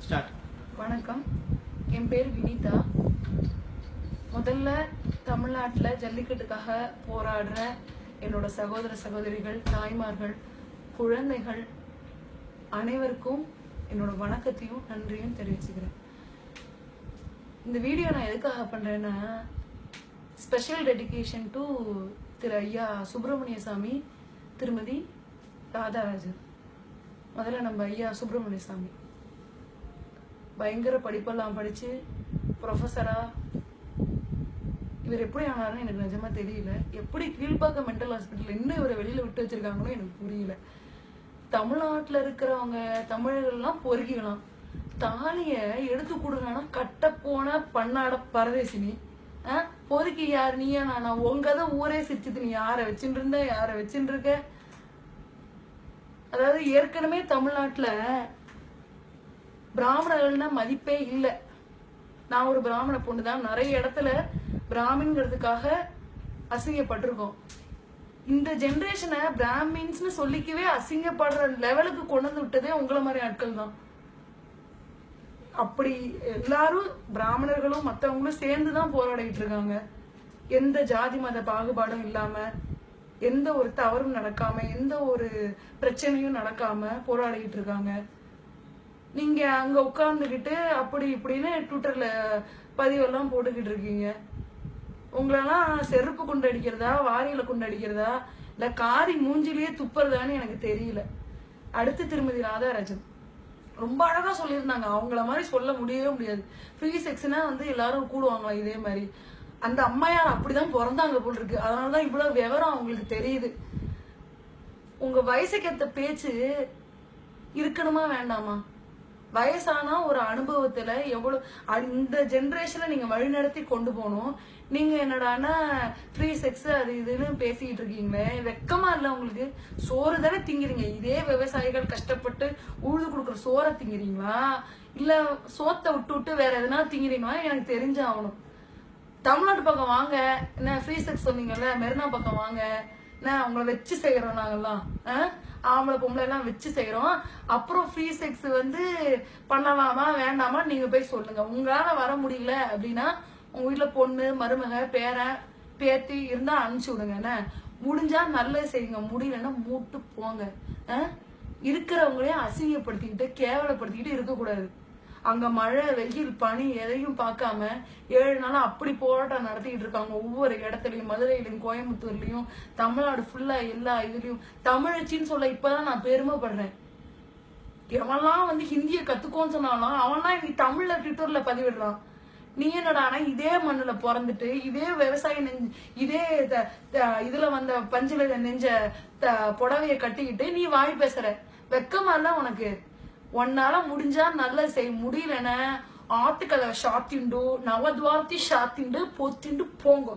Start. வணக்கம், என் பேர் வினிதா. முதல்ல தமிழ்நாட்டில் ஜல்லிக்கட்டுக்காக போராடுற என்னோட சகோதர சகோதரிகள், தாய்மார்கள், குழந்தைகள் அனைவருக்கும் என்னோட வணக்கத்தையும் நன்றியும் தெரிவிச்சுக்கிறேன். இந்த வீடியோ நான் எதுக்காக பண்றேன்னா, ஸ்பெஷல் டெடிகேஷன் டு திரு ஐயா சுப்பிரமணிய சாமி, திருமதி ராதாராஜன். முதல்ல நம்ம ஐயா சுப்பிரமணிய சாமி பயங்கர படிப்பெல்லாம் படிச்சு ப்ரொஃபஸரா இவர் எப்படி ஆனாருன்னு எனக்கு நிஜமா தெரியல. எப்படி கீழ்பாக்கம் மென்டல் ஹாஸ்பிட்டல் இன்னும் இவரை வெளியில விட்டு வச்சிருக்காங்கன்னு எனக்கு புரியல. தமிழ்நாட்டுல இருக்கிறவங்க தமிழர்கள்லாம் பொறுக்கிக்கலாம், தாலிய எடுத்து கொடுங்கன்னா கட்ட போன பன்னாட பரதேசினி பொறுக்கி யார் நீயா நானா? உங்கதான் ஊரே சிரிச்சுது. நீ யார வச்சுட்டு இருந்த, யார வச்சுட்டு இருக்க? அதாவது ஏற்கனவே தமிழ்நாட்டுல பிராமணர்கள்னா மதிப்பே இல்லை. நான் ஒரு பிராமண பொண்ணு தான். நிறைய இடத்துல பிராமின்ங்கிறதுக்காக அசிங்கப்பட்டிருக்கோம். இந்த ஜெனரேஷனை பிராமின்ஸ்னு சொல்லிக்கவே அசிங்கப்படுற லெவலுக்கு கொண்டு வந்து விட்டதே உங்களை மாதிரி ஆட்கள் தான். அப்படி எல்லாரும் பிராமணர்களும் மற்றவங்களும் சேர்ந்துதான் போராடிட்டு இருக்காங்க. எந்த ஜாதி மத பாகுபாடும் இல்லாம, எந்த ஒரு தவறும் நடக்காம, எந்த ஒரு பிரச்சனையும் நடக்காம போராடிட்டு இருக்காங்க. நீங்க அங்க உட்கார்ந்துகிட்டு அப்படி இப்படின்னு ட்விட்டர்ல பதிவெல்லாம் போட்டுக்கிட்டு இருக்கீங்க. உங்களெல்லாம் செருப்பு கொண்டு அடிக்கிறதா, வாரியில கொண்டு அடிக்கிறதா, இல்ல காரி மூஞ்சிலேயே துப்புறதான்னு எனக்கு தெரியல. அடுத்து திருமதி ராதாராஜன் ரொம்ப அழகா சொல்லியிருந்தாங்க. அவங்கள மாதிரி சொல்ல முடியவே முடியாது. ஃப்ரீ செக்ஸ்னா எல்லாரும் கூடுவாங்களா இதே மாதிரி? அந்த அம்மையார் அப்படிதான் பிறந்தாங்க போல் இருக்கு. அதனாலதான் இவ்வளவு விவரம் அவங்களுக்கு தெரியுது. உங்க வயசுக்கு ஏத்த பேச்சு இருக்கணுமா வேண்டாமா? வயசானா ஒரு அனுபவத்துல எவ்வளவு இந்த ஜெனரேஷனை நீங்க வழிநடத்தி கொண்டு போகணும். நீங்க என்னடானா ஃப்ரீ செக்ஸ் அது இதுன்னு பேசிக்கிட்டு இருக்கீங்களே, வெக்கமா இல்ல உங்களுக்கு? சோறு தானே திங்கிறீங்க. இதே விவசாயிகள் கஷ்டப்பட்டு உழுது கொடுக்குற சோறை திங்கிறீங்களா, இல்ல சோத்தை விட்டு விட்டு வேற எதனா திங்கிறீங்களா? எனக்கு தெரிஞ்சாகணும். தமிழ்நாட்டு பக்கம் வாங்க. என்ன ஃப்ரீ செக்ஸ் சொன்னீங்கல்ல, மெரினா பக்கம் வாங்க. என்ன உங்களை வச்சு செய்யறோம் நாங்கெல்லாம், ஆம்பளை பொம்பளை எல்லாம் வச்சு செய்யறோம். அப்புறம் ஃப்ரீ செக்ஸ் பண்ணலாமா வேண்டாமா நீங்க போய் சொல்லுங்க. உங்களால வர முடியல அப்படின்னா உங்க வீட்டுல பொண்ணு, மருமக, பேரன், பேத்தி இருந்தா அனுப்பிச்சு விடுங்க. என்ன முடிஞ்சா நல்லது செய்யுங்க, முடியலன்னா மூட்டு போங்க. இருக்கிறவங்களையும் அசிங்கப்படுத்திக்கிட்டு கேவலப்படுத்திக்கிட்டு இருக்கக்கூடாது. அங்க மழை, வெயில், பனி எதையும் பார்க்காம 7 நாளா அப்படி போராட்டம் நடத்திக்கிட்டு இருக்காங்க. ஒவ்வொரு இடத்துலயும், மதுரையிலயும், கோயம்புத்தூர்லயும், தமிழ்நாடு ஃபுல்லா எல்லா இதுலயும் தமிழச்சின்னு சொல்ல இப்பதான் நான் பெருமைப்படுறேன். எவன்லாம் ஹிந்திய கத்துக்கோன்னு சொன்னாலும் அவன்லாம் இன்னைக்கு தமிழ்ல ட்விட்டர்ல பதிவிடுறான். நீ என்னடா இதே மண்ணுல பிறந்துட்டு, இதே விவசாயம் இதே இதுல பஞ்சுல நெஞ்ச புடவைய கட்டிக்கிட்டு நீ வாய் பேசுற. வெக்கமா இல்ல உனக்கு? ஒன்னால முடிஞ்சா நல்லது செய்ய, முடியலன்னா ஆத்துக்கதை ஷாத்திண்டு, நவத்வாரத்தி ஷாத்திண்டு பொத்திண்டு போங்க.